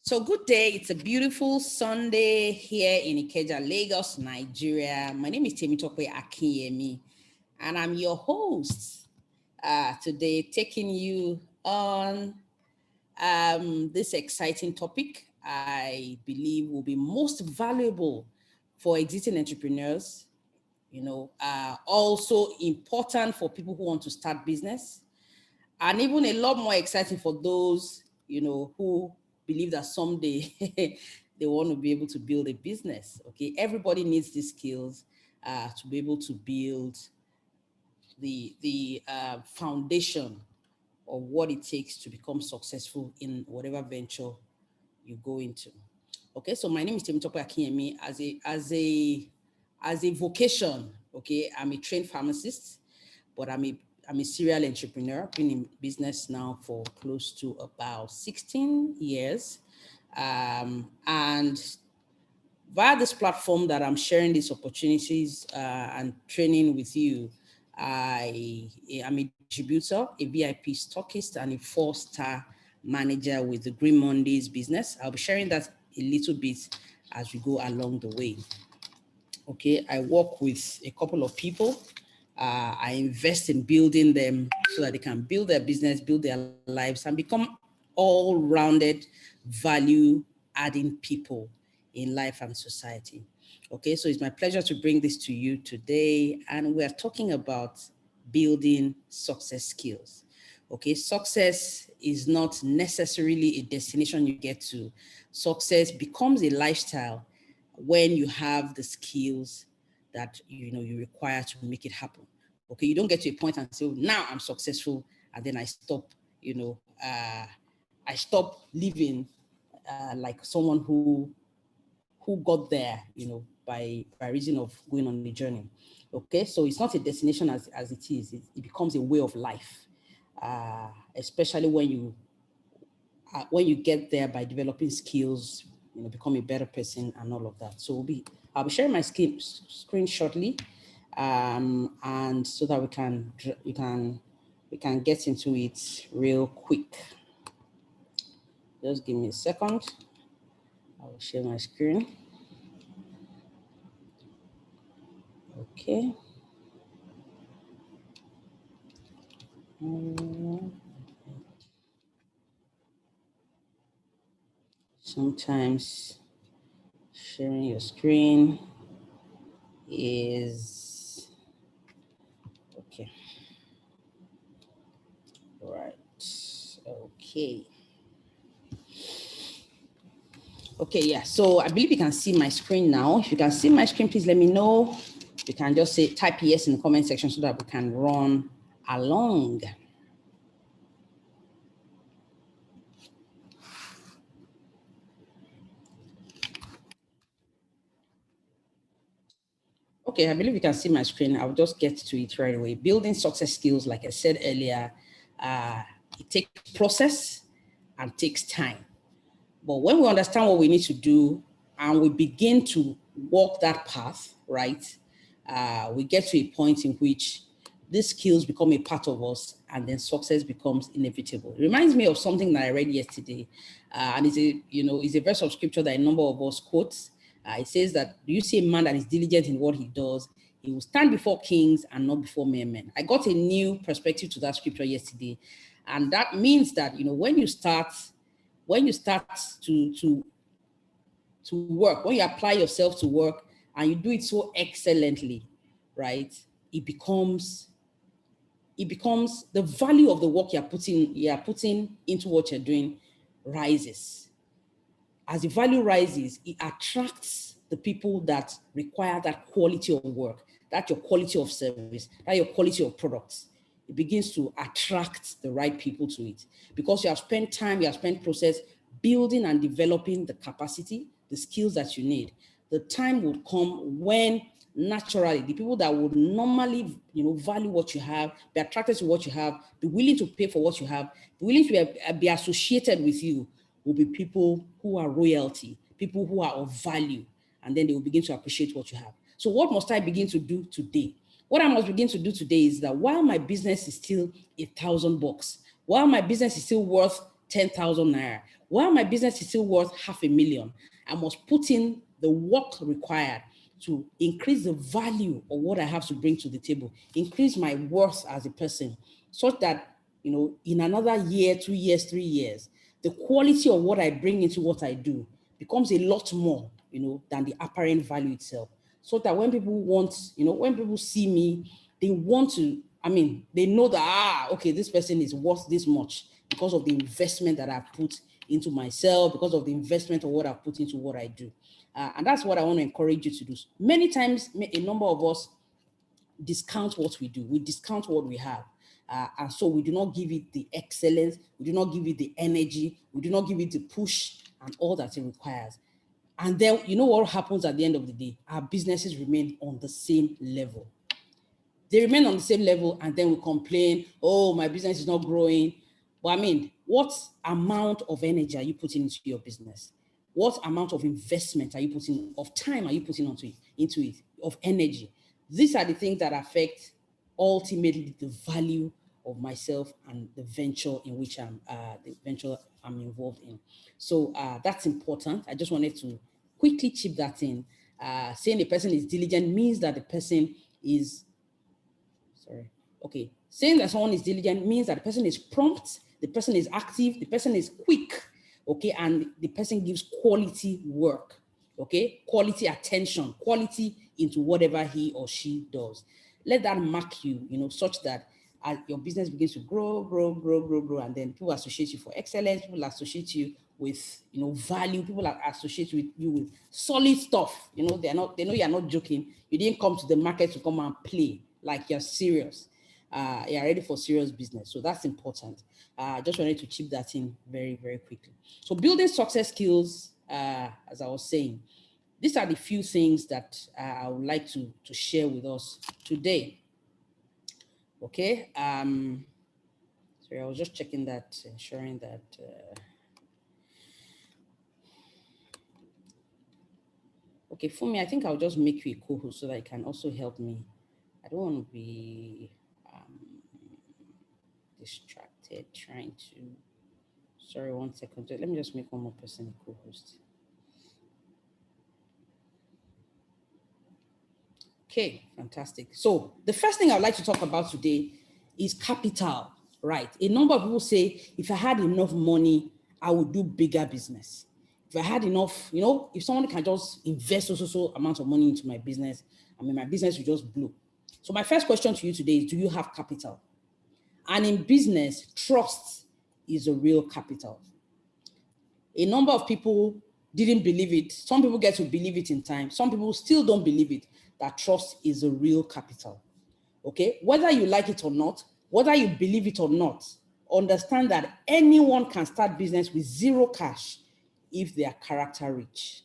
So good day. It's a beautiful Sunday here in Ikeja, Lagos, Nigeria. My name is Adeolu-Akinyemi, and I'm your host today, taking you on this exciting topic I believe will be most valuable for existing entrepreneurs, also important for people who want to start business, and even a lot more exciting for those, who believe that someday they want to be able to build a business. Okay, everybody needs these skills to be able to build the foundation of what it takes to become successful in whatever venture you go into. Okay, so my name is Adeolu-Akinyemi. As a vocation, okay, I'm a trained pharmacist, but I'm a serial entrepreneur. I've been in business now for close to about 16 years. And via this platform that I'm sharing these opportunities and training with you, I am a distributor, a VIP stockist, and a 4-star manager with the Green Mondays business. I'll be sharing that a little bit as we go along the way. Okay, I work with a couple of people. I invest in building them so that they can build their business, build their lives, and become all-rounded, value-adding people in life and society. Okay, so it's my pleasure to bring this to you today, and we're talking about building success skills. Okay, success is not necessarily a destination you get to. Success becomes a lifestyle when you have the skills that you require to make it happen. Okay, you don't get to a point and say, oh, now I'm successful, and then I stop, I stop living like someone who got there, by reason of going on a journey. Okay, so it's not a destination as it is. It becomes a way of life, especially when you get there by developing skills, become a better person and all of that. So I'll be sharing my screen shortly, and so that we can get into it real quick. Just give me a second. I will share my screen. Okay. Sometimes sharing your screen is okay. Right. Okay. Okay, yeah. So I believe you can see my screen now. If you can see my screen, please let me know. You can just type yes in the comment section so that we can run along. Okay, I believe you can see my screen. I'll just get to it right away. Building success skills, like I said earlier, it takes process and takes time. But when we understand what we need to do and we begin to walk that path, right, we get to a point in which these skills become a part of us, and then success becomes inevitable. It reminds me of something that I read yesterday, and it's a verse of scripture that a number of us quotes. It says that, do you see a man that is diligent in what he does? He will stand before kings and not before mere men. I got a new perspective to that scripture yesterday, and that means that when you start to work, when you apply yourself to work and you do it so excellently, right, it becomes the value of the work you're putting into what you're doing rises. As the value rises, it attracts the people that require that quality of work, that your quality of service, that your quality of products. It begins to attract the right people to it because you have spent time, you have spent process building and developing the capacity, the skills that you need. The time will come when naturally the people that would normally value what you have, be attracted to what you have, be willing to pay for what you have, be willing to be associated with you, will be people who are royalty, people who are of value, and then they will begin to appreciate what you have. So what must I begin to do today? What I must begin to do today is that while my business is still $1,000, while my business is still worth 10,000 naira. While my business is still worth 500,000, I must put in the work required to increase the value of what I have to bring to the table, increase my worth as a person, such that, you know, in another year, 2 years, 3 years, the quality of what I bring into what I do becomes a lot more, you know, than the apparent value itself. So that when people want, you know, when people see me, they want to, I mean, they know that, okay, this person is worth this much because of the investment that I've put into myself, because of the investment of what I've put into what I do. And that's what I want to encourage you to do. Many times, a number of us discount what we do. We discount what we have. And so we do not give it the excellence. We do not give it the energy. We do not give it the push and all that it requires. And then, you know what happens at the end of the day? Our businesses remain on the same level. They remain on the same level, and then we complain, oh, my business is not growing. But I mean, what amount of energy are you putting into your business? What amount of investment are you putting, of time are you putting into it, of energy? These are the things that affect ultimately the value of myself and the venture in which I'm involved in. So that's important. I just wanted to quickly chip that in. Saying a person is diligent means that the person is, saying that someone is diligent means that the person is prompt, the person is active, the person is quick, okay, and the person gives quality work, okay, quality attention, quality into whatever he or she does. Let that mark you, you know, such that as your business begins to grow, and then people associate you for excellence, people associate you with, you know, value, people associate with you with solid stuff. You know, they know you're not joking. You didn't come to the market to come and play, like you're serious. You're ready for serious business. So that's important. I just wanted to chip that in very, very quickly. So building success skills, as I was saying, these are the few things that I would like to share with us today. Okay. Sorry, I was just checking that, ensuring that. Okay, Fumi, I think I'll just make you a co-host so that you can also help me. I don't want to be distracted trying to. Sorry, 1 second. Let me just make one more person a co-host. Okay, fantastic. So the first thing I'd like to talk about today is capital, right? A number of people say, if I had enough money, I would do bigger business. If I had enough, you know, if someone can just invest so amount of money into my business, I mean, my business will just blow. So my first question to you today is, do you have capital? And in business, trust is a real capital. A number of people didn't believe it. Some people get to believe it in time. Some people still don't believe it, that trust is a real capital. Okay? Whether you like it or not, whether you believe it or not, understand that anyone can start business with zero cash if they are character rich.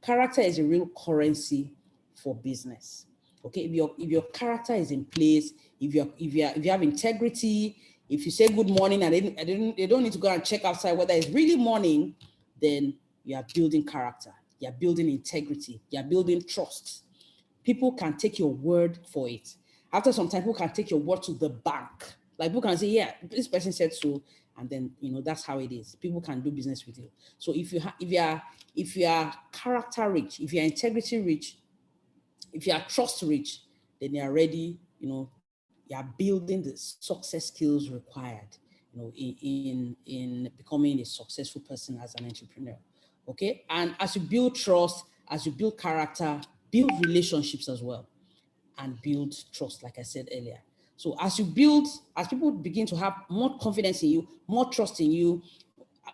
Character is a real currency for business. Okay, if your character is in place, if you have integrity, if you say good morning and they don't need to go and check outside whether it's really morning, then you are building character, you are building integrity, you are building trust. People can take your word for it. After some time, people can take your word to the bank. Like people can say, yeah, this person said so, and then you know that's how it is. People can do business with you. So if you are character rich, if you are integrity rich, if you are trust rich, then you are ready. You know, you are building the success skills required. You know, in becoming a successful person as an entrepreneur. Okay, and as you build trust, as you build character, build relationships as well, and build trust, like I said earlier. So as people begin to have more confidence in you, more trust in you,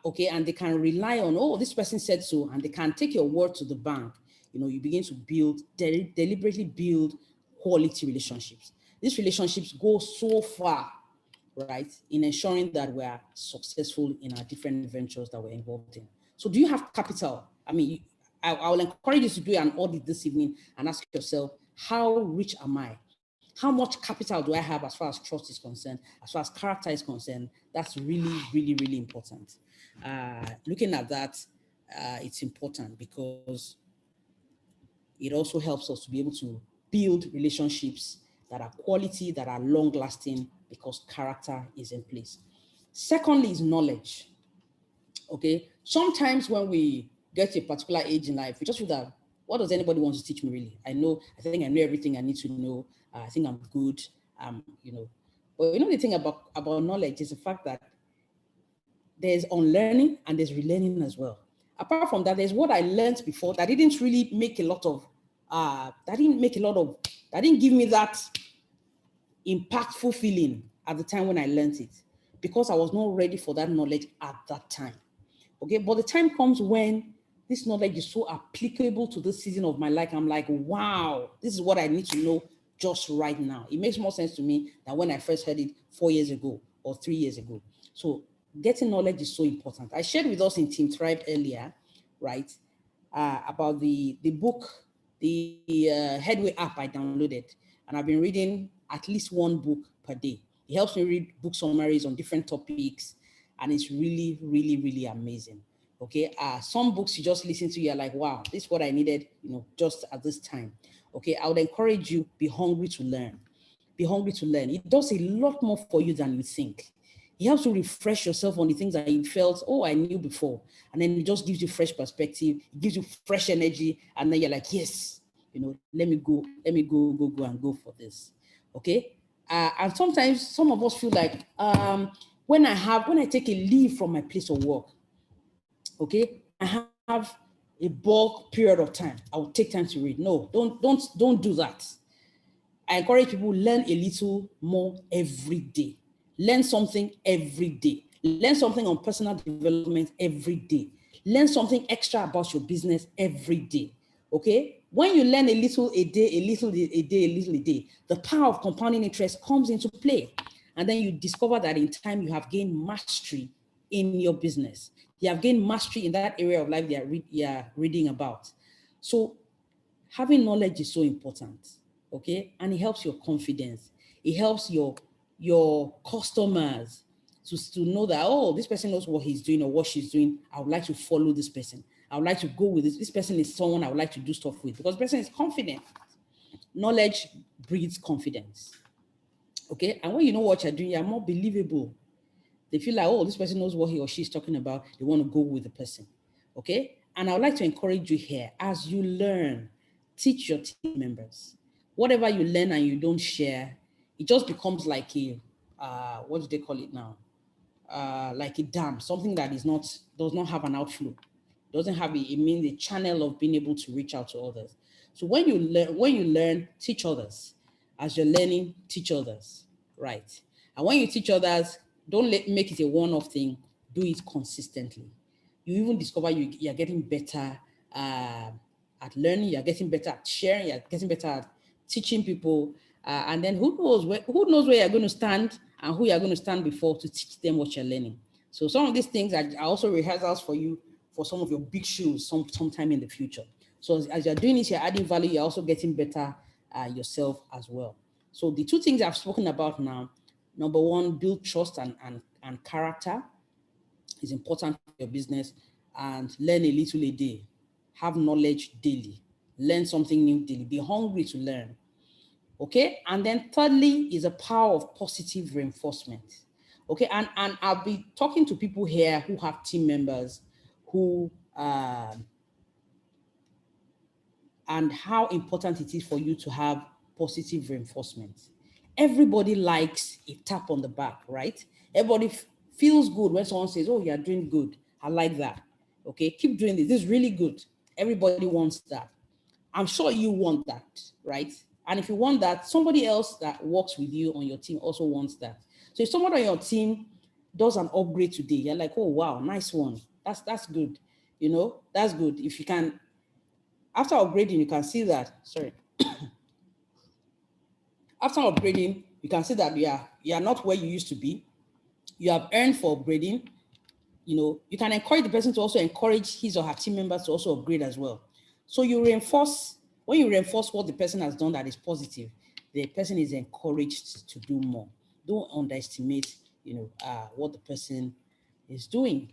okay, and they can rely on, oh, this person said so, and they can take your word to the bank, you know, you begin to deliberately build quality relationships. These relationships go so far, right, in ensuring that we are successful in our different ventures that we're involved in. So do you have capital? I mean, I will encourage you to do an audit this evening and ask yourself, how rich am I? How much capital do I have as far as trust is concerned, as far as character is concerned? That's really, really, really important. Looking at that, it's important because it also helps us to be able to build relationships that are quality, that are long lasting, because character is in place. Secondly is knowledge. Okay. Sometimes when we get to a particular age in life, we just feel that, what does anybody want to teach me really? I think I know everything I need to know. I think I'm good. But the thing about knowledge is the fact that there's unlearning and there's relearning as well. Apart from that, there's what I learned before that didn't really make a lot of, that didn't give me that impactful feeling at the time when I learned it, because I was not ready for that knowledge at that time. Okay, but the time comes when this knowledge is so applicable to this season of my life. I'm like, wow, this is what I need to know just right now. It makes more sense to me than when I first heard it 4 years ago or 3 years ago. So getting knowledge is so important. I shared with us in Team Thrive earlier, right, about the book, the Headway app I downloaded, and I've been reading at least one book per day. It helps me read book summaries on different topics, and it's really, really, really amazing. Okay, some books you just listen to, you're like, wow, this is what I needed, just at this time. Okay, I would encourage you, be hungry to learn. Be hungry to learn. It does a lot more for you than you think. It helps you refresh yourself on the things that you felt, oh, I knew before. And then it just gives you fresh perspective. It gives you fresh energy. And then you're like, yes, let me go and go for this. Okay. And sometimes some of us feel like when I take a leave from my place of work, okay, and I have a bulk period of time, I will take time to read. No, don't do that. I encourage people, learn a little more every day. Learn something every day. Learn something on personal development every day. Learn something extra about your business every day. Okay? When you learn a little a day, a little a day, a little a day, the power of compounding interest comes into play. And then you discover that in time you have gained mastery in your business. You have gained mastery in that area of life you are reading about. So having knowledge is so important. Okay, and it helps your confidence. It helps your customers to know that, oh, this person knows what he's doing or what she's doing. I would like to follow this person. I would like to go with this. This person is someone I would like to do stuff with, because the person is confident. Knowledge breeds confidence. Okay, and when you know what you're doing, you're more believable. They feel like, oh, this person knows what he or she is talking about. They want to go with the person. Okay, and I would like to encourage you here, as you learn, teach your team members. Whatever you learn and you don't share, it just becomes like a, what do they call it now? Like a dam, something that does not have an outflow, doesn't have a channel of being able to reach out to others. So when you learn, teach others. As you're learning, teach others, right? And when you teach others, don't make it a one-off thing. Do it consistently. You even discover you're getting better at learning. You're getting better at sharing. You're getting better at teaching people. And then who knows where you're going to stand and who you're going to stand before to teach them what you're learning. So some of these things are also rehearsals for you for some of your big shows sometime in the future. So as you're doing this, you're adding value. You're also getting better yourself as well. So the two things I've spoken about now, number one, build trust and character is important for your business, and learn a little a day. Have knowledge daily. Learn something new daily. Be hungry to learn. Okay. And then thirdly is the power of positive reinforcement. Okay. And I'll be talking to people here who have team members who, and how important it is for you to have positive reinforcement. Everybody likes a tap on the back, right? Everybody feels good when someone says, oh, you're doing good. I like that. Okay, keep doing this. This is really good. Everybody wants that. I'm sure you want that, right? And if you want that, somebody else that works with you on your team also wants that. So if someone on your team does an upgrade today, you're like, oh, wow, nice one. That's good. That's good. If you can, after upgrading, you can see that, sorry. After upgrading, you can see that you are not where you used to be. You have earned for upgrading. You can encourage the person to also encourage his or her team members to also upgrade as well. So when you reinforce what the person has done that is positive, the person is encouraged to do more. Don't underestimate, what the person is doing.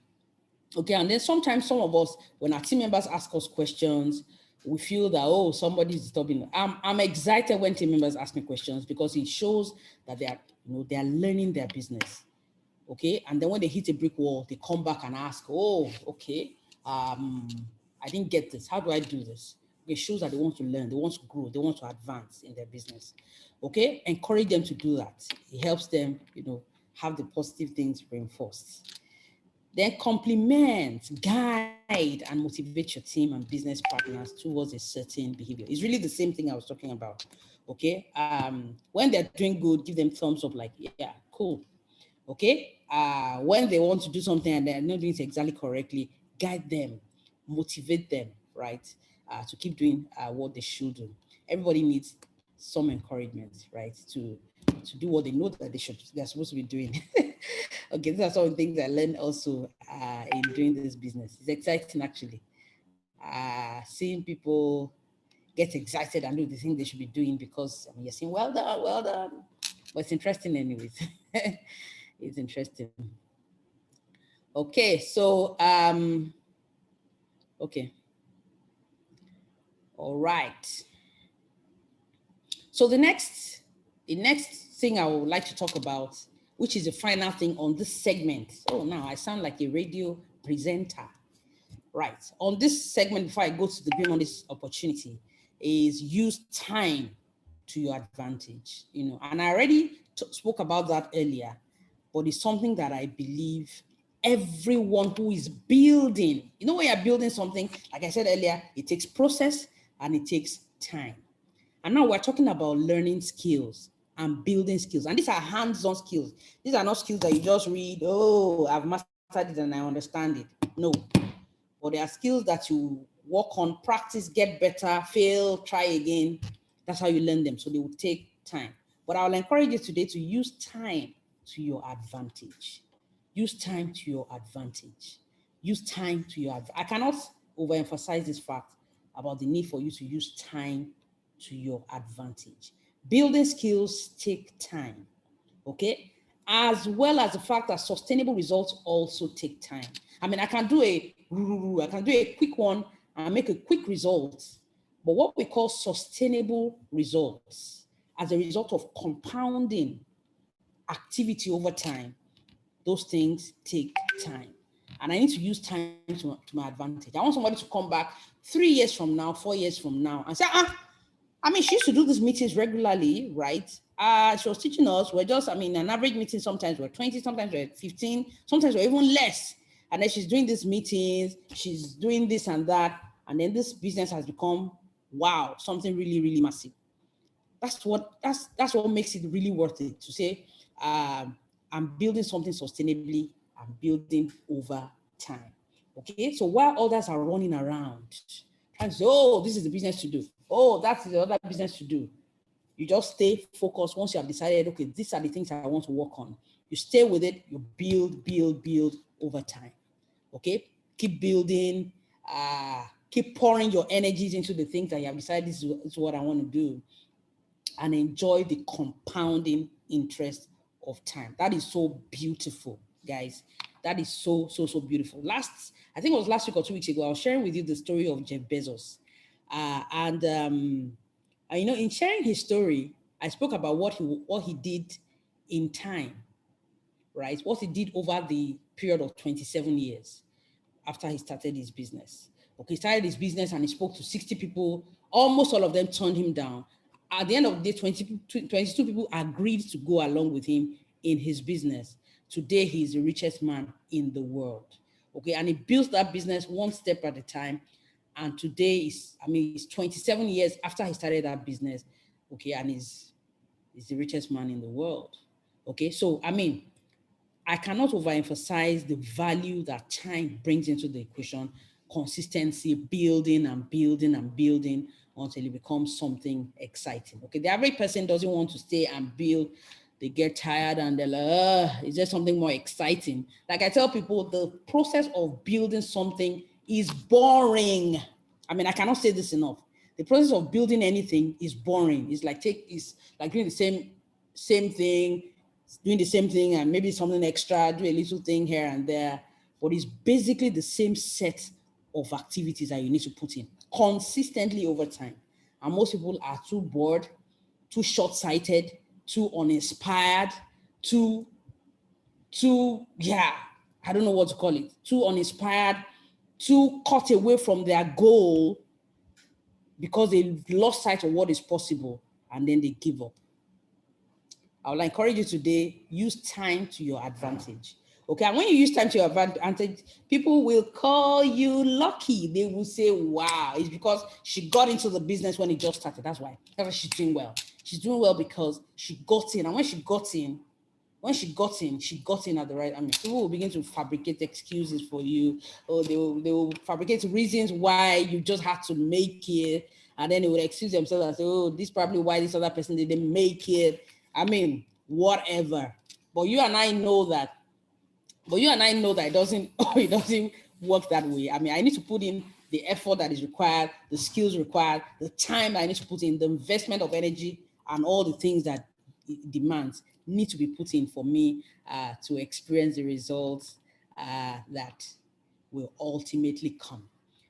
Okay, and then sometimes some of us, when our team members ask us questions, we feel that, oh, somebody's disturbing. I'm excited when team members ask me questions, because it shows that they are learning their business. Okay, and then when they hit a brick wall, they come back and ask, oh, okay, I didn't get this. How do I do this? It shows that they want to learn, they want to grow, they want to advance in their business. Okay, encourage them to do that. It helps them, have the positive things reinforced. Then complement, guide, and motivate your team and business partners towards a certain behavior. It's really the same thing I was talking about. Okay, when they're doing good, give them thumbs up, like, yeah, cool. Okay, when they want to do something and they're not doing it exactly correctly, guide them, motivate them, right, to keep doing what they should do. Everybody needs some encouragement, right, to do what they know that they're supposed to be doing. Okay, these are some of the things I learned also in doing this business. It's exciting, actually, seeing people get excited and do the thing they should be doing, because you're saying, well done, well done. But it's interesting anyways. It's interesting. Okay, so okay, all right. So the next thing I would like to talk about, which is the final thing on this segment. Oh, now I sound like a radio presenter. Right. On this segment, before I go to the brim on this opportunity, is use time to your advantage. And I already spoke about that earlier, but it's something that I believe everyone who is building, when you're building something, like I said earlier, it takes process and it takes time. And now we're talking about learning skills and building skills. And these are hands-on skills. These are not skills that you just read, oh, I've mastered it and I understand it. No. But there are skills that you work on, practice, get better, fail, try again. That's how you learn them. So they will take time. But I'll encourage you today to use time to your advantage. Use time to your advantage. Use time to your advantage. I cannot overemphasize this fact about the need for you to use time to your advantage. Building skills take time, okay? As well as the fact that sustainable results also take time. I can do a quick one and make a quick result, but what we call sustainable results as a result of compounding activity over time, those things take time. And I need to use time to my advantage. I want somebody to come back 3 years from now, 4 years from now and say, she used to do these meetings regularly, right? She was teaching us, we're just, an average meeting, sometimes we're 20, sometimes we're 15, sometimes we're even less. And then she's doing these meetings, she's doing this and that. And then this business has become, wow, something really, really massive. That's what makes it really worth it to say, I'm building something sustainably, I'm building over time. Okay, so while others are running around and say, oh, this is the business to do, oh, that's the other business to do, you just stay focused. Once you have decided, okay, these are the things I want to work on, you stay with it, you build over time. Okay, keep building, keep pouring your energies into the things that you have decided this is what I want to do, and enjoy the compounding interest of time. That is so beautiful, guys. That is so beautiful. I think it was last week or 2 weeks ago, I was sharing with you the story of Jeff Bezos. In sharing his story, I spoke about what he did in time, right? What he did over the period of 27 years after he started his business. Okay, he started his business and he spoke to 60 people. Almost all of them turned him down. At the end of the day, 22 people agreed to go along with him in his business. Today, he's the richest man in the world. Okay, and he built that business one step at a time. And today it's 27 years after he started that business. Okay, and he's the richest man in the world. Okay, so I cannot overemphasize the value that time brings into the equation. Consistency, building and building and building until it becomes something exciting. Okay, the average person doesn't want to stay and build. They get tired and they're like, is there something more exciting? Like I tell people, the process of building something is boring. I cannot say this enough. The process of building anything is boring. It's like doing the same thing, doing the same thing and maybe something extra, do a little thing here and there, but it's basically the same set of activities that you need to put in consistently over time. And most people are too bored, too short-sighted, too uninspired, too too, yeah, I don't know what to call it, too uninspired, too cut away from their goal because they lost sight of what is possible, and then they give up. I will encourage you today, use time to your advantage. Okay, and when you use time to your advantage, people will call you lucky. They will say, wow, it's because she got into the business when it just started. That's why she's doing well. She's doing well because she got in. And when she got in, she got in at the right. I mean, people will begin to fabricate excuses for you, or they will fabricate reasons why you just had to make it, and then they would excuse themselves and say, "Oh, this is probably why this other person didn't make it." I mean, whatever. But you and I know that. It doesn't it doesn't work that way. I mean, I need to put in the effort that is required, the skills required, the time I need to put in, the investment of energy, and all the things that it demands need to be put in for me to experience the results that will ultimately come.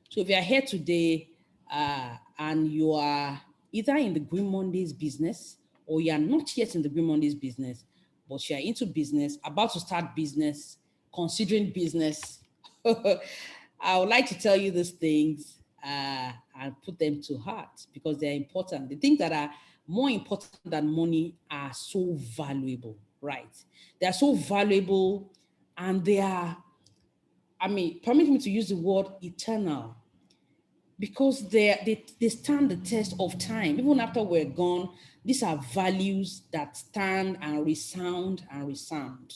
So if you are here today and you are either in the Green Mondays business or you are not yet in the Green Mondays business, but you are into business, about to start business, considering business, I would like to tell you these things and put them to heart because they're important. The things that are more important than money are so valuable, right? They are so valuable and they are, I mean, permit me to use the word eternal because they stand the test of time. Even after we're gone, these are values that stand and resound and resound.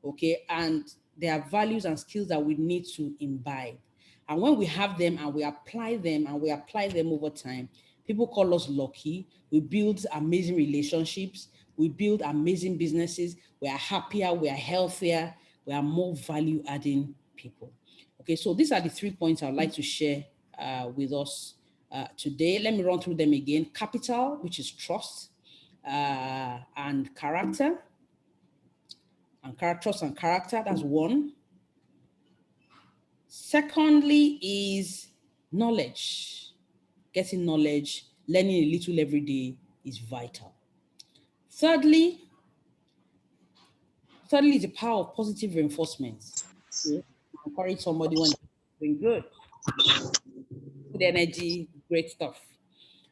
Okay. And there are values and skills that we need to imbibe. And when we have them and we apply them over time, people call us lucky. We build amazing relationships. We build amazing businesses. We are happier. We are healthier. We are more value adding people. Okay. So these are the 3 points I'd like to share with us today. Let me run through them again. Capital, which is trust, and character. And trust and character, that's one. Secondly is knowledge. Getting knowledge, learning a little every day is vital. Thirdly is the power of positive reinforcement. Okay? Encourage somebody when they're doing good. Good energy, great stuff.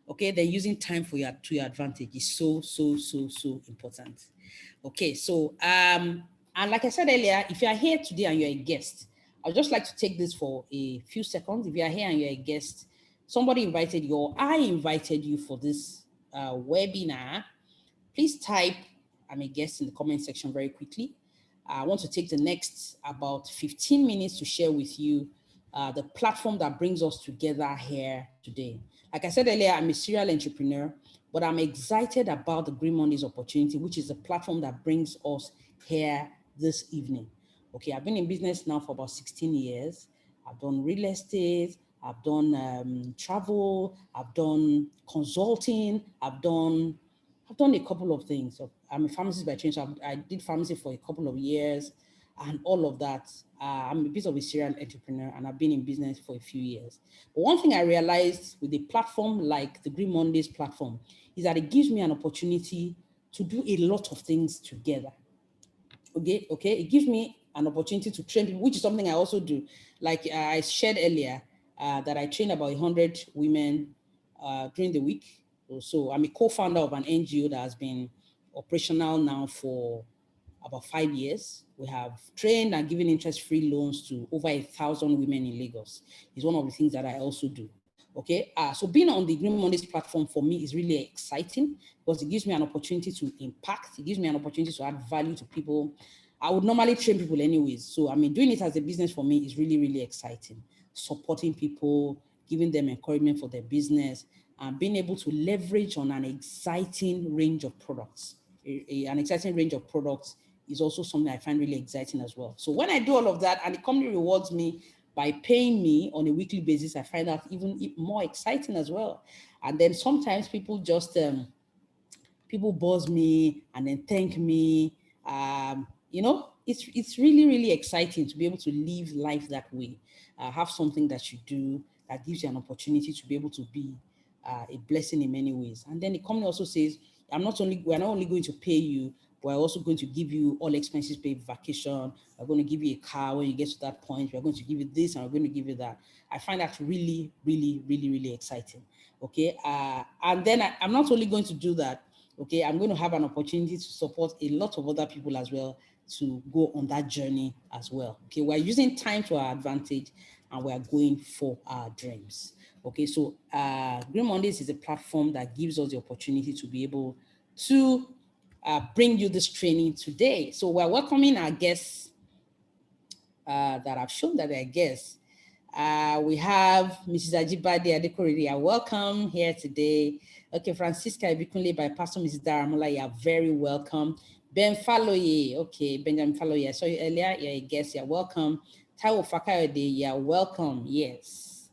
Okay, then using time to your advantage is so important. Okay, so and like I said earlier, if you are here today and you're a guest, I'd just like to take this for a few seconds. If you are here and you're a guest, somebody invited you or I invited you for this webinar, please type "I'm a guest" in the comment section very quickly. I want to take the next about 15 minutes to share with you the platform that brings us together here today. Like I said earlier, I'm a serial entrepreneur, but I'm excited about the Green Mondays opportunity, which is a platform that brings us here this evening. Okay, I've been in business now for about 16 years. I've done real estate, I've done travel, I've done consulting, I've done a couple of things. So I'm a pharmacist by training, so I did pharmacy for a couple of years and all of that. I'm a bit of a serial entrepreneur and I've been in business for a few years. But one thing I realized with a platform like the Green Mondays platform is that it gives me an opportunity to do a lot of things together. Okay. It gives me an opportunity to train people, which is something I also do. Like I shared earlier, that I train about 100 women during the week. So I'm a co-founder of an NGO that has been operational now for about 5 years. We have trained and given interest-free loans to over 1,000 women in Lagos. It's one of the things that I also do. Okay, so being on the Green Mondays platform for me is really exciting because it gives me an opportunity to impact. It gives me an opportunity to add value to people. I would normally train people anyways. So, I mean, doing it as a business for me is really, really exciting. Supporting people, giving them encouragement for their business, and being able to leverage on an exciting range of products. An exciting range of products is also something I find really exciting as well. So when I do all of that and the company rewards me by paying me on a weekly basis, I find that even more exciting as well. And then sometimes people just, people buzz me and then thank me. It's really, really exciting to be able to live life that way. Have something that you do that gives you an opportunity to be able to be a blessing in many ways. And then the company also says, we're not only going to pay you, We're also going to give you all expenses paid vacation. We're going to give you a car when you get to that point. We're going to give you this and we're going to give you that. I find that really, really, really, really exciting. Okay. And then I'm not only going to do that. Okay. I'm going to have an opportunity to support a lot of other people as well to go on that journey as well. Okay. We're using time to our advantage and we're going for our dreams. Okay. So Green Mondays is a platform that gives us the opportunity to be able to bring you this training today. So we're welcoming our guests that I've shown that they're guests. We have Mrs. Ajibade Adekorede. Welcome here today. Okay, Francisca Ibikunle by Pastor Mrs. Daramola, you are very welcome. Ben Faloye, okay, Benjamin Faloye, I saw you earlier, you're a guest, you're welcome. Taiwo Fakayode, you're welcome, yes.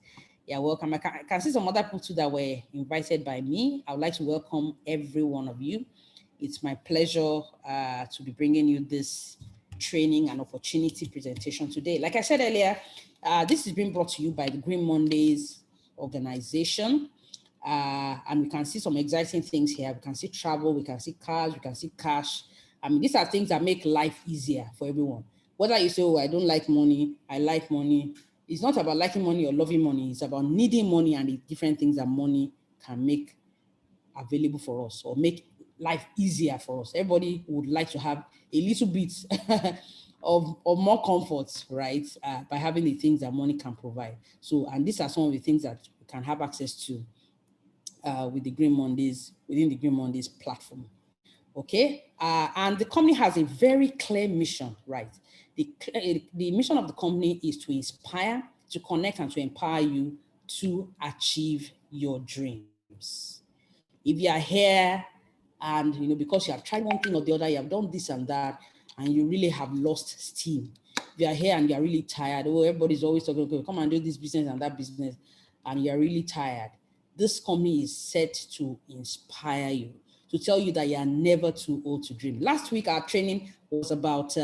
You're welcome. I can see some other people too that were invited by me. I would like to welcome every one of you. It's my pleasure to be bringing you this training and opportunity presentation today. Like I said earlier, this is being brought to you by the Green Mondays organization. And we can see some exciting things here. We can see travel, we can see cars, we can see cash. I mean, these are things that make life easier for everyone. Whether you say, oh, I don't like money, I like money. It's not about liking money or loving money. It's about needing money and the different things that money can make available for us or make life easier for us. Everybody would like to have a little bit of more comfort, right? By having the things that money can provide. So, and these are some of the things that we can have access to with the Green Mondays, within the Green Mondays platform. Okay, and the company has a very clear mission, right? The mission of the company is to inspire, to connect, and to empower you to achieve your dreams. If you are here and because you have tried one thing or the other, you have done this and that, and you really have lost steam. If you are here and you are really tired, oh, everybody's always talking, okay, come and do this business and that business, and you are really tired. This company is set to inspire you, to tell you that you are never too old to dream. Last week, our training was about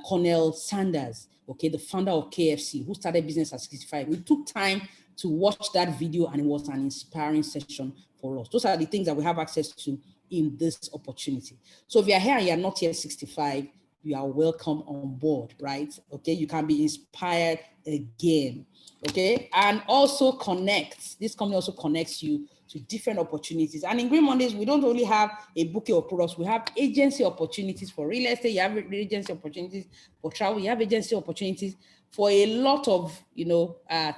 Colonel Sanders, okay, the founder of KFC, who started business at 65. We took time to watch that video, and it was an inspiring session for us. Those are the things that we have access to in this opportunity. So if you're here and you're not yet 65, you are welcome on board, right? Okay, you can be inspired again, okay? And also connect. This company also connects you to different opportunities. And in Green Mondays, we don't only have a bouquet of products, we have agency opportunities for real estate, you have agency opportunities for travel, you have agency opportunities for a lot of,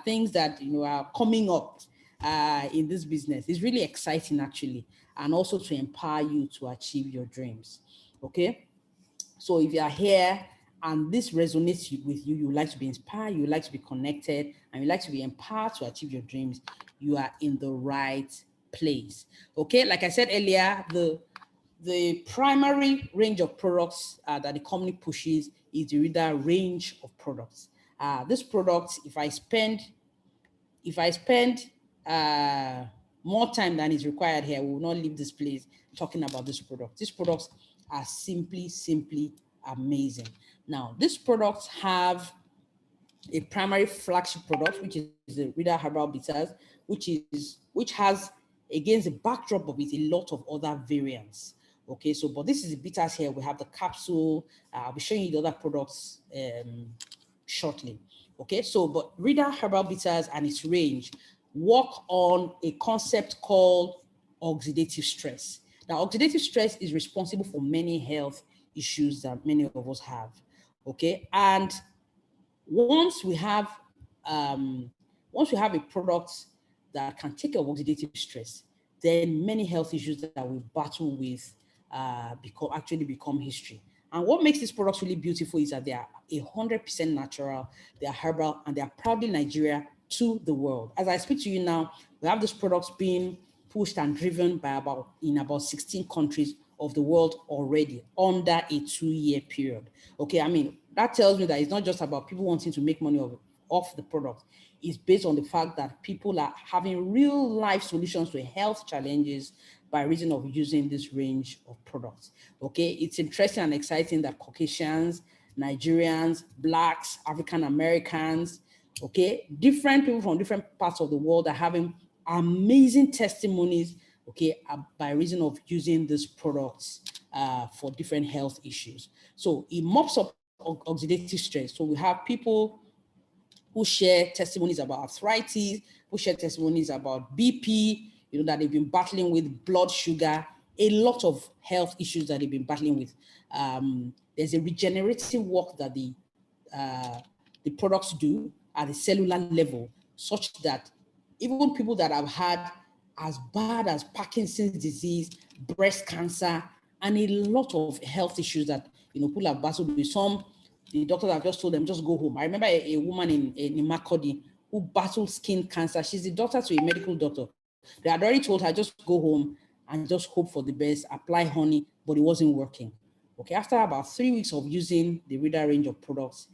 things that, are coming up in this business. It's really exciting, actually, and also to empower you to achieve your dreams, okay? So if you are here and this resonates with you, you like to be inspired, you like to be connected, and you like to be empowered to achieve your dreams, you are in the right place. Okay, like I said earlier, the primary range of products that the company pushes is the reader range of products. This product, if I spend more time than is required here, we will not leave this place talking about this product. These products are simply amazing. Now, these products have a primary flagship product, which is the Reader Herbal Bitters, which has, against the backdrop of it, a lot of other variants. Okay, so but this is the bitters here. We have the capsule. I'll be showing you the other products shortly. Okay, so but Reader Herbal Bitters and its range work on a concept called oxidative stress. Now, oxidative stress is responsible for many health issues that many of us have. Okay, and once we have a product that can take care of oxidative stress, then many health issues that we battle with become history. And what makes these products really beautiful is that they are 100% natural, they are herbal, and they are proudly Nigeria to the world. As I speak to you now, we have these products being pushed and driven by about 16 countries of the world already under a 2-year period. Okay, I mean, that tells me that it's not just about people wanting to make money off the product. It's based on the fact that people are having real life solutions to health challenges by reason of using this range of products. Okay, it's interesting and exciting that Caucasians, Nigerians, Blacks, African Americans, okay, different people from different parts of the world are having amazing testimonies okay, by reason of using these products for different health issues. So it mops up oxidative stress. So we have people who share testimonies about arthritis, who share testimonies about BP, that they've been battling with blood sugar, a lot of health issues that they've been battling with. There's a regenerative work that the products do at the cellular level, such that even people that have had as bad as Parkinson's disease, breast cancer, and a lot of health issues that people have battled with. Some, the doctors have just told them, just go home. I remember a woman in Makodi who battled skin cancer. She's the daughter to a medical doctor. They had already told her, just go home and just hope for the best, apply honey, but it wasn't working. Okay, after about 3 weeks of using the Reader range of products,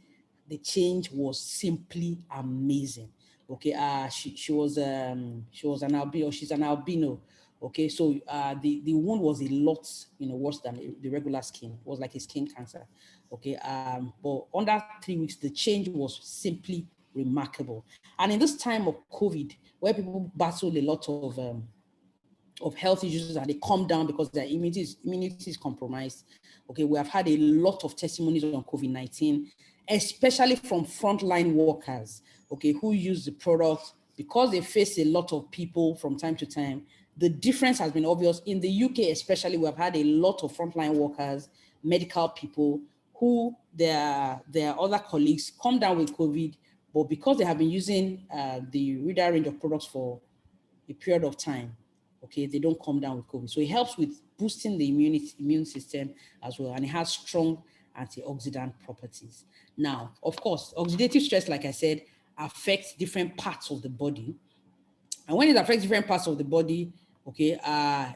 the change was simply amazing. Okay, she was an albino. She's an albino. Okay, so the wound was a lot worse than the regular skin. It was like a skin cancer. Okay, but under 3 weeks, the change was simply remarkable. And in this time of COVID, where people battle a lot of health issues and they come down because their immunity is compromised. Okay, we have had a lot of testimonies on COVID-19, especially from frontline workers, okay, who use the product because they face a lot of people from time to time. The difference has been obvious. In the UK especially, we have had a lot of frontline workers, medical people, who their other colleagues come down with COVID, but because they have been using the Reader range of products for a period of time, okay, they don't come down with COVID. So it helps with boosting the immune system as well, and it has strong antioxidant properties. Now, of course, oxidative stress, like I said, affects different parts of the body. And when it affects different parts of the body, okay,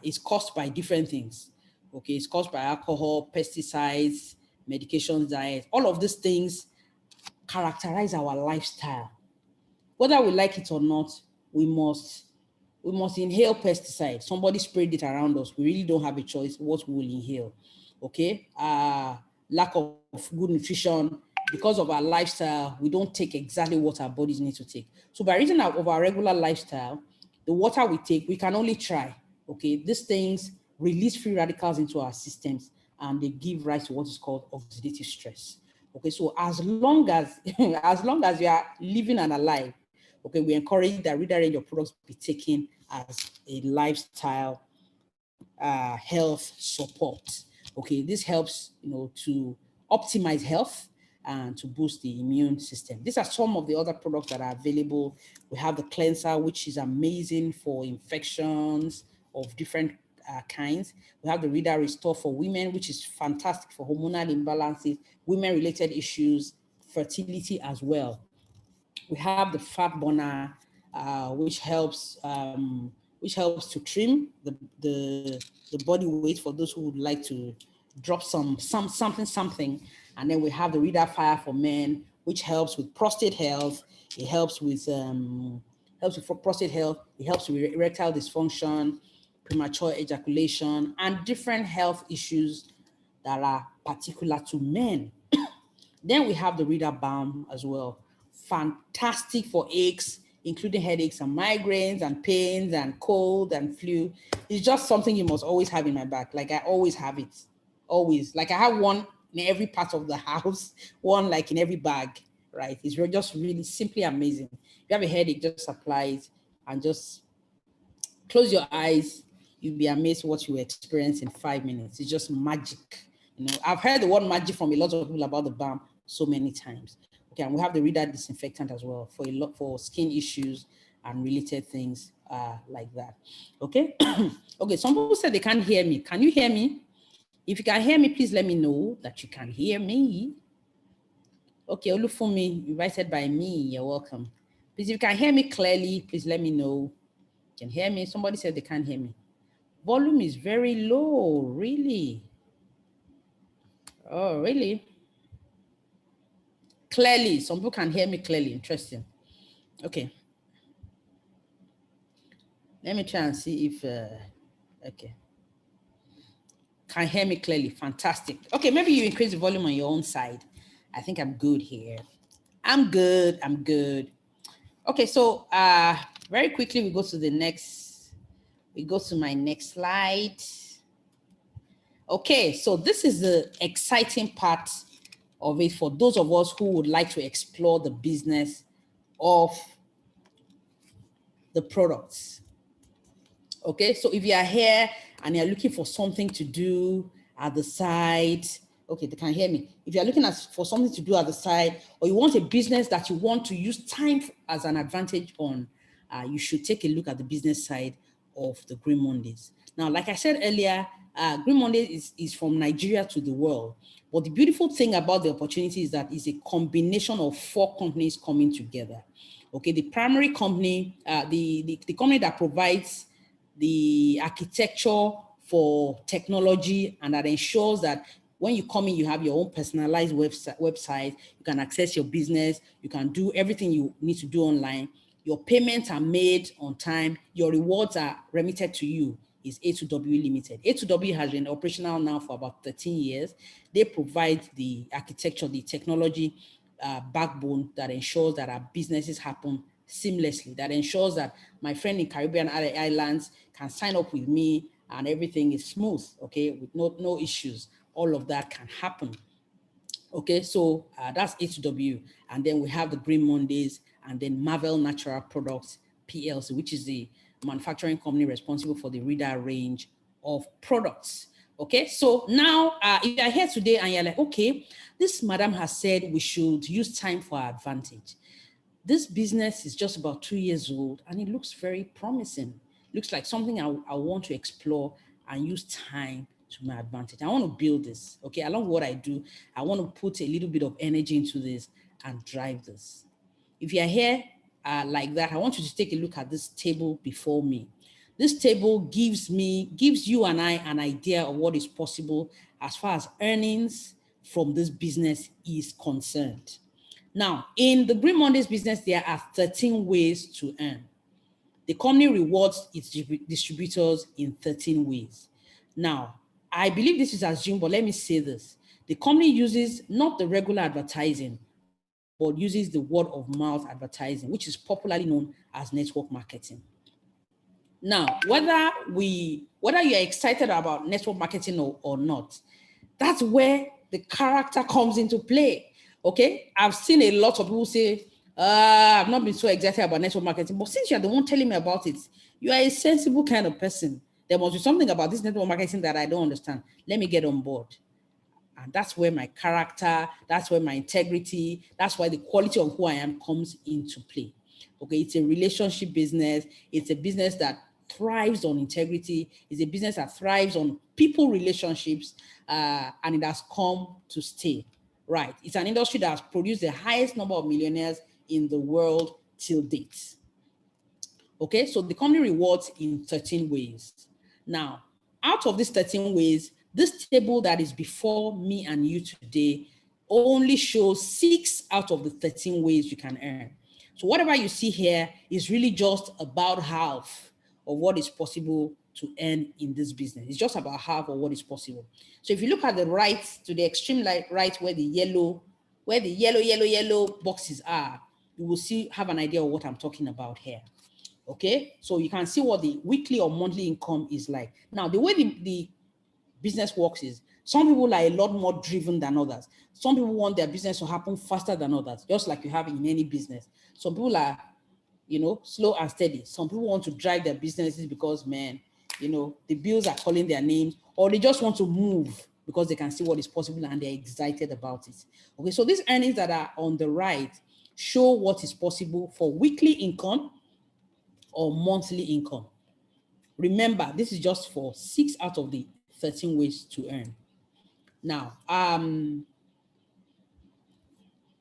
it's caused by different things. Okay, it's caused by alcohol, pesticides, medications, diet. All of these things characterize our lifestyle. Whether we like it or not, we must inhale pesticide. Somebody sprayed it around us. We really don't have a choice what we will inhale. Okay. Lack of good nutrition. Because of our lifestyle, we don't take exactly what our bodies need to take. So by reason of our regular lifestyle, the water we take, we can only try. Okay. These things release free radicals into our systems and they give rise to what is called oxidative stress. Okay. So as long as you are living and alive, okay, we encourage that Reader range of products be taken as a lifestyle health support. Okay, this helps to optimize health and to boost the immune system. These are some of the other products that are available. We have the cleanser, which is amazing for infections of different kinds. We have the Reader Restore for women, which is fantastic for hormonal imbalances, women-related issues, fertility as well. We have the fat burner, which helps to trim the body weight for those who would like to drop something. And then we have the Reader Fire for men, which helps with prostate health. It helps with prostate health. It helps with erectile dysfunction, premature ejaculation, and different health issues that are particular to men. Then we have the Reader Balm as well. Fantastic for aches, including headaches and migraines and pains and cold and flu. It's just something you must always have in my bag. Like I always have it, always. Like I have one in every part of the house, one like in every bag, right? It's just really simply amazing. If you have a headache, just apply it and just close your eyes. You'll be amazed what you experience in 5 minutes. It's just magic. I've heard the word magic from a lot of people about the balm so many times. Okay, and we have the Reader disinfectant as well for skin issues and related things like that. Okay. Okay, some people said they can't hear me. Can you hear me? If you can hear me, please let me know that you can hear me. Okay, Olufumi, invited by me. You're welcome. Please, if you can hear me clearly, please let me know. You can hear me? Somebody said they can't hear me. Volume is very low, really. Oh, really? Clearly, some people can hear me clearly. Interesting. Okay. Let me try and see if, okay. Can hear me clearly. Fantastic. Okay, maybe you increase the volume on your own side. I think I'm good here. I'm good. Okay, so very quickly we go to the next We go to my next slide. Okay, so this is the exciting part of it for those of us who would like to explore the business of the products. Okay, so if you are here and you're looking for something to do at the side, okay, they can hear me. If you're looking for something to do at the side, or you want a business that you want to use time as an advantage on, you should take a look at the business side of the Green Mondays. Now, like I said earlier, Green Mondays is from Nigeria to the world. But the beautiful thing about the opportunity is that it's a combination of 4 companies coming together. Okay, the primary company, the company that provides the architecture for technology and that ensures that when you come in, you have your own personalized website, you can access your business, you can do everything you need to do online. Your payments are made on time, your rewards are remitted to you, is A2W Limited. A2W has been operational now for about 13 years. They provide the architecture, the technology backbone that ensures that our businesses happen seamlessly, that ensures that my friend in Caribbean islands can sign up with me and everything is smooth, okay, with no issues. All of that can happen. Okay, so that's A2W. And then we have the Green Mondays and then Marvel Natural Products PLC, which is the manufacturing company responsible for the reader range of products. Okay, so now if you're here today and you're like, okay, this madam has said we should use time for our advantage. This business is just about 2 years old and it looks very promising. Looks like something I want to explore and use time to my advantage. I want to build this, okay? Along with what I do, I want to put a little bit of energy into this and drive this. If you're here like that, I want you to take a look at this table before me. This table gives you and I an idea of what is possible as far as earnings from this business is concerned. Now, in the Green Mondays business, there are 13 ways to earn. The company rewards its distributors in 13 ways. Now, I believe this is assumed, but let me say this. The company uses not the regular advertising, but uses the word of mouth advertising, which is popularly known as network marketing. Now, whether you're excited about network marketing or not, that's where the character comes into play. Okay, I've seen a lot of people say, I've not been so excited about network marketing, but since you're the one telling me about it, you are a sensible kind of person. There must be something about this network marketing that I don't understand. Let me get on board. And that's where my character, that's where my integrity, that's why the quality of who I am comes into play. Okay, it's a relationship business. It's a business that thrives on integrity. It's a business that thrives on people relationships, and it has come to stay. Right, it's an industry that has produced the highest number of millionaires in the world till date. Okay, so the company rewards in 13 ways. Now, out of these 13 ways, this table that is before me and you today only shows 6 out of the 13 ways you can earn. So whatever you see here is really just about half of what is possible to earn in this business. It's just about half of what is possible. So if you look at the right, to the extreme right where the yellow boxes are, you will have an idea of what I'm talking about here. Okay, so you can see what the weekly or monthly income is like. Now, the way the business works is some people are a lot more driven than others. Some people want their business to happen faster than others, just like you have in any business. Some people are, slow and steady. Some people want to drive their businesses because, man, the bills are calling their names, or they just want to move because they can see what is possible and they're excited about it. Okay, so these earnings that are on the right show what is possible for weekly income or monthly income. Remember, this is just for 6 out of the 13 ways to earn. Now,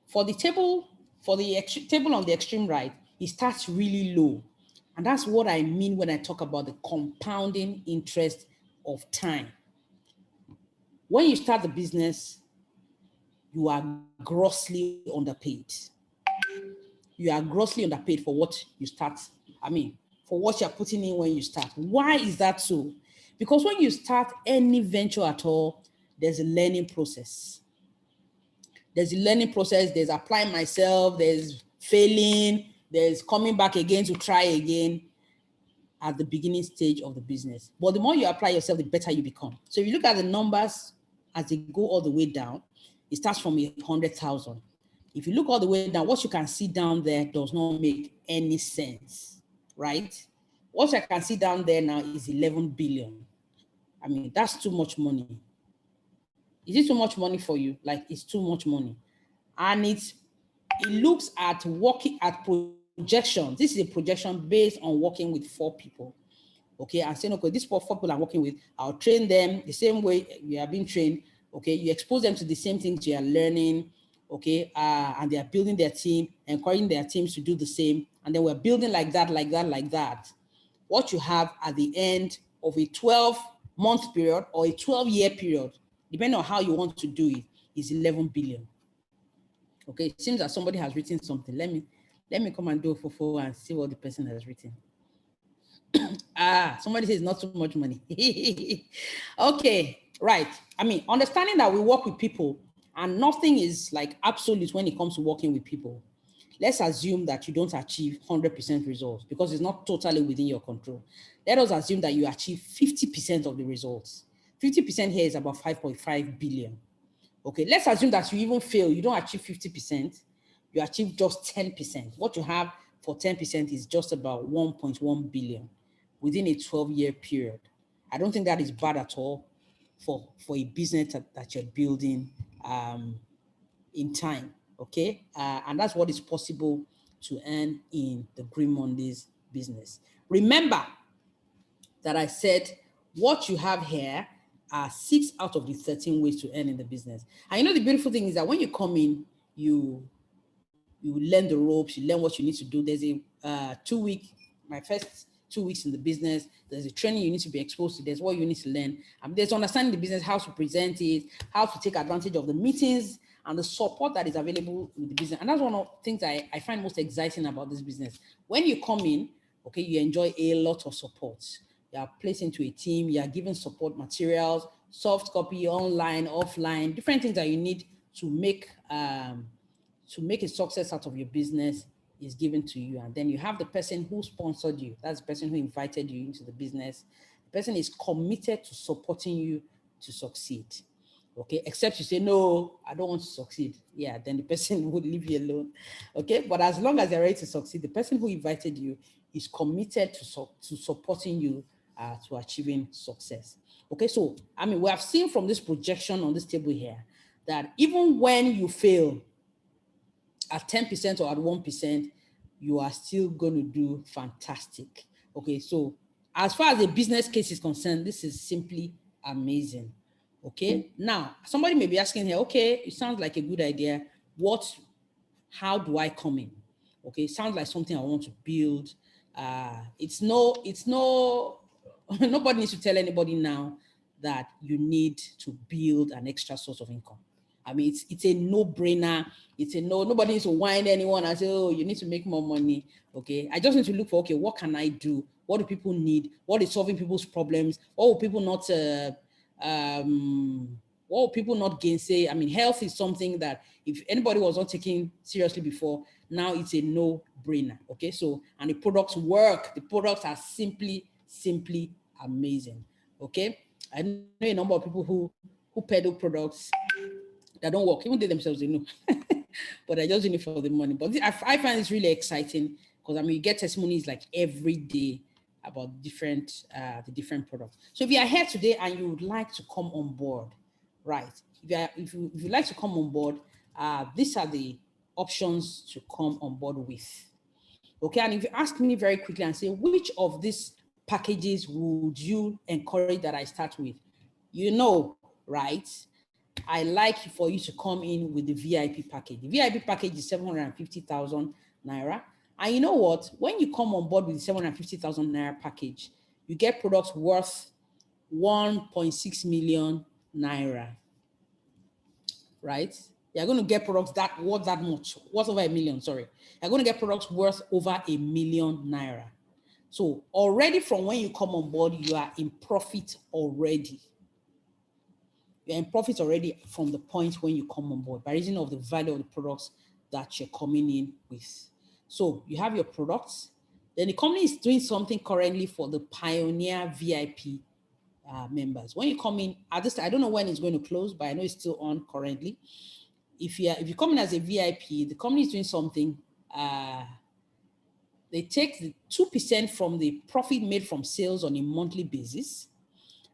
for the table on the extreme right, it starts really low. And that's what I mean when I talk about the compounding interest of time. When you start the business, you are grossly underpaid. You are grossly underpaid for what you start. For what you're putting in when you start. Why is that so? Because when you start any venture at all, there's a learning process. There's applying myself, there's failing, there's coming back again to try again. at the beginning stage of the business. But the more you apply yourself, the better you become. So if you look at the numbers as they go all the way down, it starts from 100,000. If you look all the way down, what you can see down there does not make any sense, right? What I can see down there now is 11 billion. I mean, that's too much money. Is it too much money for you? Like, it's too much money. And it looks at working at projections. This is a projection based on working with 4 people. Okay, and saying, okay, these 4 people I'm working with, I'll train them the same way you have been trained. Okay, you expose them to the same things you are learning. Okay, and they are building their team, encouraging their teams to do the same. And then we're building like that, like that, like that. What you have at the end of a 12-month period or a 12-year period, depending on how you want to do it, is 11 billion. Okay, it seems that somebody has written something. Let me come and do a fufu and see what the person has written. Somebody says not too much money. Okay, right. I mean, understanding that we work with people and nothing is like absolute when it comes to working with people. Let's assume that you don't achieve 100% results because it's not totally within your control. Let us assume that you achieve 50% of the results. 50% here is about 5.5 billion. Okay, let's assume that you even fail. You don't achieve 50%. You achieve just 10%. What you have for 10% is just about 1.1 billion within a 12-year period. I don't think that is bad at all for a business that you're building in time. Okay, and that's what is possible to earn in the Green Mondays business. Remember that I said what you have here are 6 out of the 13 ways to earn in the business. And you know, the beautiful thing is that when you come in, you learn the ropes, you learn what you need to do. There's a 2-week, my first 2 weeks in the business, there's a training you need to be exposed to. There's what you need to learn. There's understanding the business, how to present it, how to take advantage of the meetings and the support that is available with the business. And that's one of the things I find most exciting about this business. When you come in, okay, you enjoy a lot of support. You are placed into a team, you are given support materials, soft copy, online, offline, different things that you need to make a success out of your business is given to you. And then you have the person who sponsored you. That's the person who invited you into the business. The person is committed to supporting you to succeed. Okay, except you say, no, I don't want to succeed. Yeah, then the person would leave you alone. Okay, but as long as they're ready to succeed, the person who invited you is committed to supporting you to achieving success. Okay, so, I mean, we have seen from this projection on this table here that even when you fail at 10% or at 1%, you are still going to do fantastic. Okay, so as far as the business case is concerned, this is simply amazing. Okay, now somebody may be asking here, okay, it sounds like a good idea. How do I come in? Okay, it sounds like something I want to build. Nobody needs to tell anybody now that you need to build an extra source of income. I mean, it's a no-brainer. Nobody needs to whine anyone and say, oh, you need to make more money. Okay, I just need to look for, okay, what can I do? What do people need? What is solving people's problems? What will people not gainsay? I mean, health is something that if anybody was not taking seriously before, now it's a no-brainer. Okay, so, and the products work. The products are simply amazing. Okay, I know a number of people who peddle products that don't work, even they themselves, they know, but they're just doing it for the money. But I find it's really exciting because, I mean, you get testimonies like every day about the different products. So if you are here today and you would like to come on board, right? If you like to come on board, these are the options to come on board with. Okay, and if you ask me very quickly and say, which of these packages would you encourage that I start with? You know, right? I like for you to come in with the VIP package. The VIP package is 750,000 naira. And you know what? When you come on board with the 750,000 naira package, you get products worth 1.6 million naira. Right? You're going to get products that worth that much, worth over a million, sorry. You're going to get products worth over 1 million naira. So already from when you come on board, you are in profit already. You're in profit already from the point when you come on board by reason of the value of the products that you're coming in with. So you have your products, Then the company is doing something currently for the Pioneer VIP members. When you come in at this, I don't know when it's going to close, but I know it's still on currently. If you come in as a VIP, the company is doing something. They take the 2% from the profit made from sales on a monthly basis,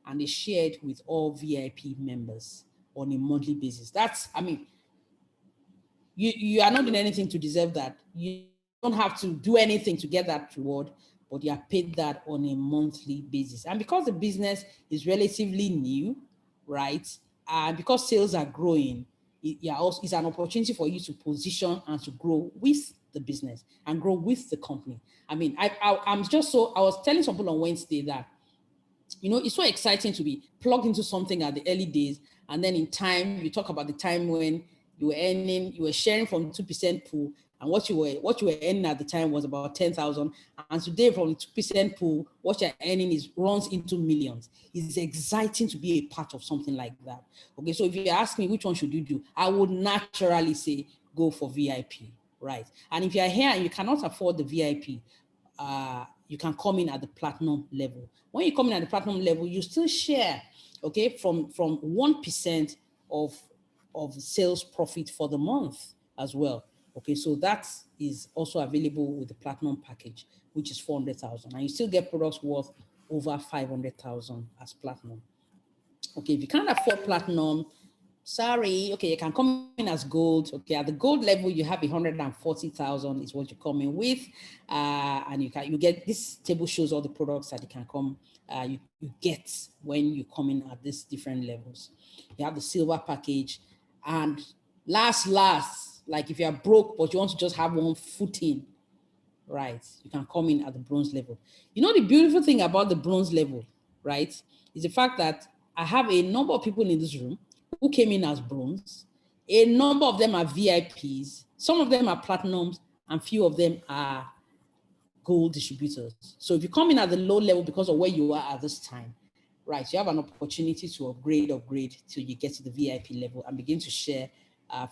and they share it with all VIP members on a monthly basis. That's, I mean, you are not doing anything to deserve that. You don't have to do anything to get that reward, but you are paid that on a monthly basis. And because the business is relatively new, right? And because sales are growing, it's an opportunity for you to position and to grow with the business and grow with the company. I mean, I was telling some people on Wednesday that, you know, it's so exciting to be plugged into something at the early days. And then in time, you talk about the time when you were sharing from 2% pool, and what you were earning at the time was about 10,000. And today from the 2% pool, what you're earning runs into millions. It's exciting to be a part of something like that. Okay, so if you ask me which one should you do, I would naturally say go for VIP, right? And if you're here and you cannot afford the VIP, you can come in at the platinum level. When you come in at the platinum level, you still share, okay, from 1% of sales profit for the month as well. Okay, so that is also available with the platinum package, which is 400,000, and you still get products worth over 500,000 as platinum. Okay, if you can't afford platinum, sorry, okay, you can come in as gold. Okay, at the gold level, you have 140,000 is what you come in with, and you get, this table shows all the products that you can come, you get when you come in at these different levels. You have the silver package, and last, like if you are broke but you want to just have one footing, right, you can come in at the bronze level. You know, the beautiful thing about the bronze level, right, is the fact that I have a number of people in this room who came in as bronze. A number of them are VIPs. Some of them are platinums, and few of them are gold distributors. So if you come in at the low level because of where you are at this time, right, you have an opportunity to upgrade till you get to the VIP level and begin to share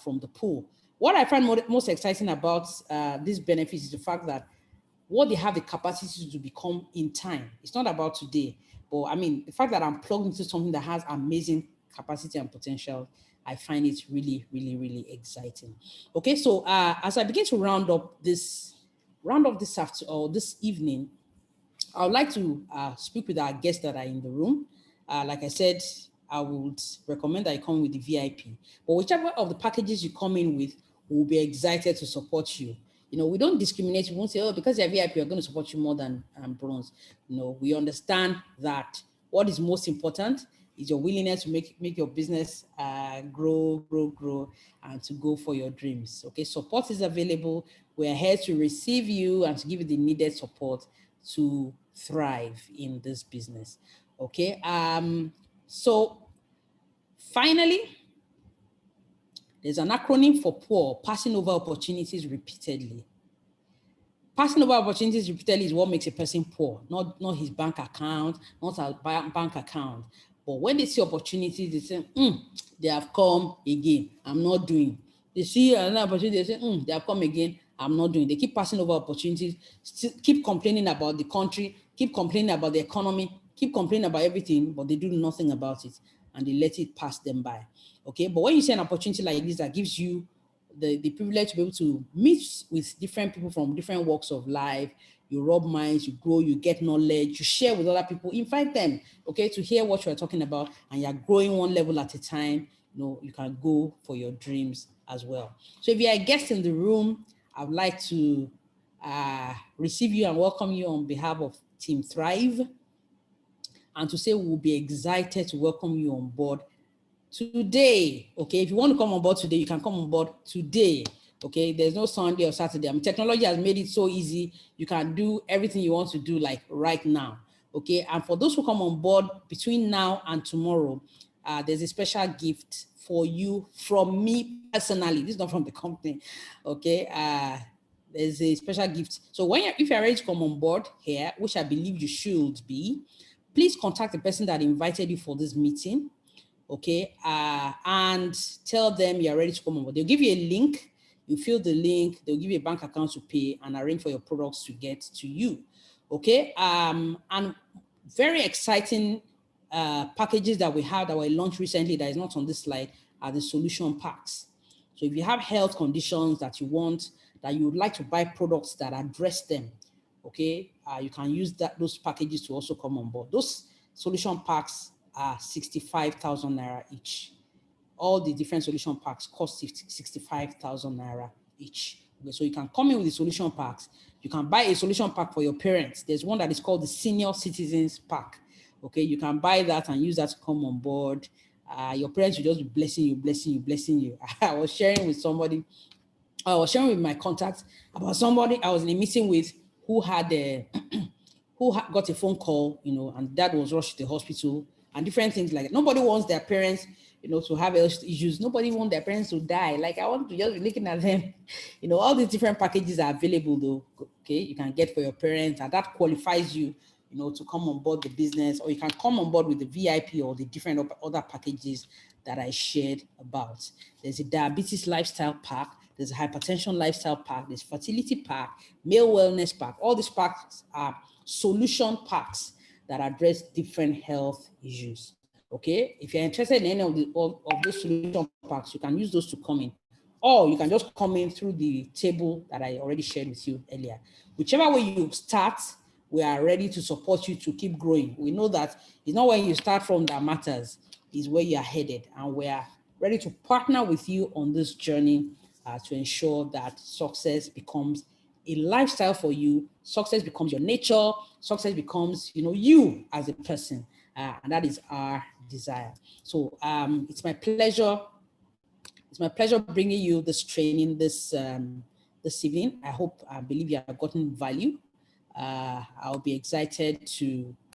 from the pool. What I find most exciting about these benefits is the fact that what they have the capacity to become in time. It's not about today, but I mean, the fact that I'm plugged into something that has amazing capacity and potential, I find it really, really, really exciting. Okay, so as I begin to round up this this evening, I would like to speak with our guests that are in the room. Like I said, I would recommend that you come with the VIP, but whichever of the packages you come in with, we'll be excited to support you. You know, we don't discriminate. We won't say, oh, because you're VIP, we're going to support you more than bronze. No, we understand that what is most important is your willingness to make your business grow, and to go for your dreams. Okay, support is available. We're here to receive you and to give you the needed support to thrive in this business. Okay, so finally, there's an acronym for POOR: passing over opportunities repeatedly. Passing over opportunities repeatedly is what makes a person poor, not his bank account, not a bank account. But when they see opportunities, they say, they have come again, I'm not doing. They see another opportunity, they say, they have come again, I'm not doing. They keep passing over opportunities, keep complaining about the country, keep complaining about the economy, keep complaining about everything, but they do nothing about it, and they let it pass them by. Okay, but when you see an opportunity like this that gives you the privilege to be able to meet with different people from different walks of life, you rub minds, you grow, you get knowledge, you share with other people, invite them, okay, to hear what you're talking about, and you're growing one level at a time. You know, you can go for your dreams as well. So if you're a guest in the room, I would like to receive you and welcome you on behalf of Team Thrive, and to say we'll be excited to welcome you on board today. Okay, if you want to come on board today, you can come on board today. Okay, there's no Sunday or Saturday. I mean, technology has made it so easy. You can do everything you want to do like right now. Okay, and for those who come on board between now and tomorrow, there's a special gift for you from me personally. This is not from the company. Okay, there's a special gift. So if you're ready to come on board here, which I believe you should be, please contact the person that invited you for this meeting. Okay, and tell them you're ready to come on board. They'll give you a link. You fill the link, they'll give you a bank account to pay and arrange for your products to get to you. Okay. And very exciting packages that we had that were launched recently that is not on this slide are the solution packs. So if you have health conditions that you would like to buy products that address them, okay, you can use those packages to also come on board. Those solution packs are 65,000 naira each. All the different solution packs cost 65,000 naira each. Okay, so you can come in with the solution packs. You can buy a solution pack for your parents. There's one that is called the Senior Citizens Pack. Okay, you can buy that and use that to come on board. Your parents will just be blessing you, blessing you, blessing you. I was sharing with my contacts about somebody I was in a meeting with who had got a phone call, and dad was rushed to the hospital and different things like that. Nobody wants their parents, to have health issues. Nobody wants their parents to die. Like, I want to just be looking at them. All these different packages are available though. Okay, you can get for your parents, and that qualifies you, to come on board the business, or you can come on board with the VIP or the different other packages that I shared about. There's a diabetes lifestyle pack. There's a hypertension lifestyle pack. There's fertility pack, male wellness pack. All these packs are solution packs that address different health issues. Okay, if you're interested in any of those solution packs, you can use those to come in, or you can just come in through the table that I already shared with you earlier. Whichever way you start, we are ready to support you to keep growing. We know that it's not where you start from that matters, it's where you are headed, and we are ready to partner with you on this journey to ensure that success becomes a lifestyle for you. Success becomes your nature. Success becomes, you as a person, and that is our desire. So it's my pleasure. It's my pleasure bringing you this training this evening. I believe you have gotten value. I'll be excited to